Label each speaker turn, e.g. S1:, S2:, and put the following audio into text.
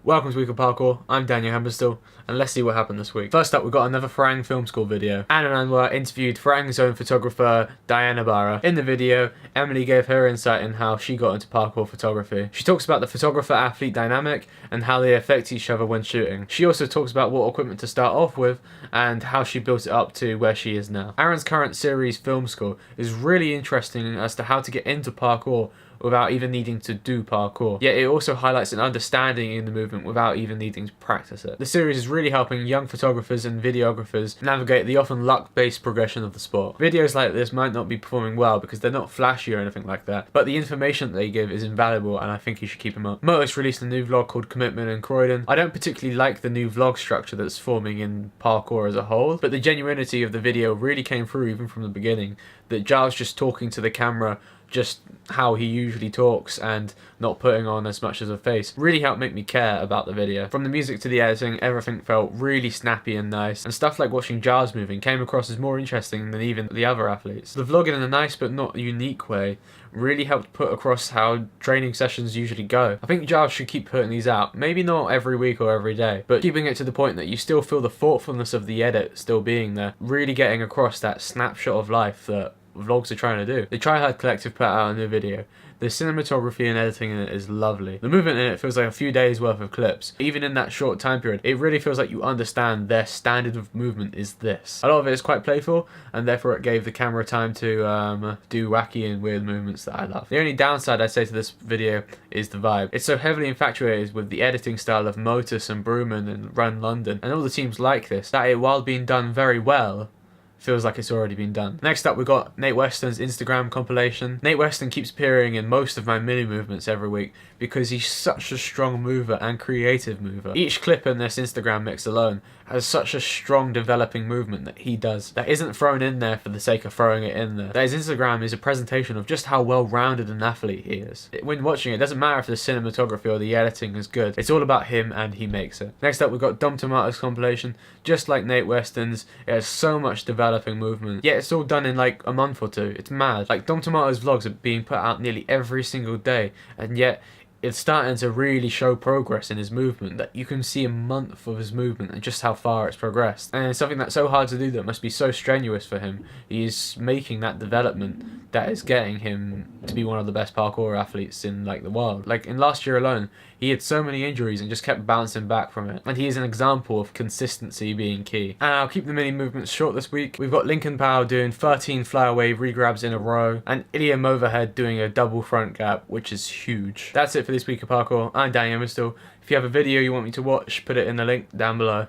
S1: Welcome to Week of Parkour, I'm Daniel Hamberstill, and let's see what happened this week. First up, we've got another Farang Film School video. Anna and Anwar interviewed Farang's own photographer, Diana Barra. In the video, Emily gave her insight in how she got into parkour photography. She talks about the photographer-athlete dynamic and how they affect each other when shooting. She also talks about what equipment to start off with and how she built it up to where she is now. Aaron's current series, Film School, is really interesting as to how to get into parkour without even needing to do parkour. Yet it also highlights an understanding in the movement without even needing to practice it. The series is really helping young photographers and videographers navigate the often luck-based progression of the sport. Videos like this might not be performing well because they're not flashy or anything like that, but the information that they give is invaluable and I think you should keep them up. Motus released a new vlog called Commitment in Croydon. I don't particularly like the new vlog structure that's forming in parkour as a whole, but the genuinity of the video really came through even from the beginning, that Giles just talking to the camera just how he usually talks and not putting on as much as a face really helped make me care about the video. From the music to the editing, everything felt really snappy and nice, and stuff like watching Giles moving came across as more interesting than even the other athletes. The vlog, in a nice but not unique way, really helped put across how training sessions usually go. I think Giles should keep putting these out, maybe not every week or every day, but keeping it to the point that you still feel the thoughtfulness of the edit still being there, really getting across that snapshot of life that vlogs are trying to do. The Try Hard Collective put out a new video. The cinematography and editing in it is lovely. The movement in it feels like a few days worth of clips. Even in that short time period, it really feels like you understand their standard of movement is this. A lot of it is quite playful, and therefore it gave the camera time to do wacky and weird movements that I love. The only downside I'd say to this video is the vibe. It's so heavily infatuated with the editing style of Motus and Brewman and Run London, and all the teams like this, that it, while being done very well, feels like it's already been done. Next up, we got Nate Weston's Instagram compilation. Nate Weston keeps appearing in most of my mini movements every week because he's such a strong mover and creative mover. Each clip in this Instagram mix alone has such a strong developing movement that he does that isn't thrown in there for the sake of throwing it in there. That his Instagram is a presentation of just how well-rounded an athlete he is. When watching it, doesn't matter if the cinematography or the editing is good. It's all about him and he makes it. Next up, we've got Dom Tomato's compilation. Just like Nate Weston's, it has so much developing movement, yet it's all done in like a month or two. It's mad. Like, Dom Tomato's vlogs are being put out nearly every single day, and yet it's starting to really show progress in his movement, that you can see a month of his movement and just how far it's progressed. And it's something that's so hard to do that must be so strenuous for him. He's making that development that is getting him to be one of the best parkour athletes in like the world. Like in last year alone, he had so many injuries and just kept bouncing back from it. And he is an example of consistency being key. And I'll keep the mini movements short this week. We've got Lincoln Powell doing 13 flyaway regrabs in a row, and Ilya Moverhead doing a double front gap, which is huge. That's it for this week of parkour. I'm Daniel Hamberstill. If you have a video you want me to watch, put it in the link down below.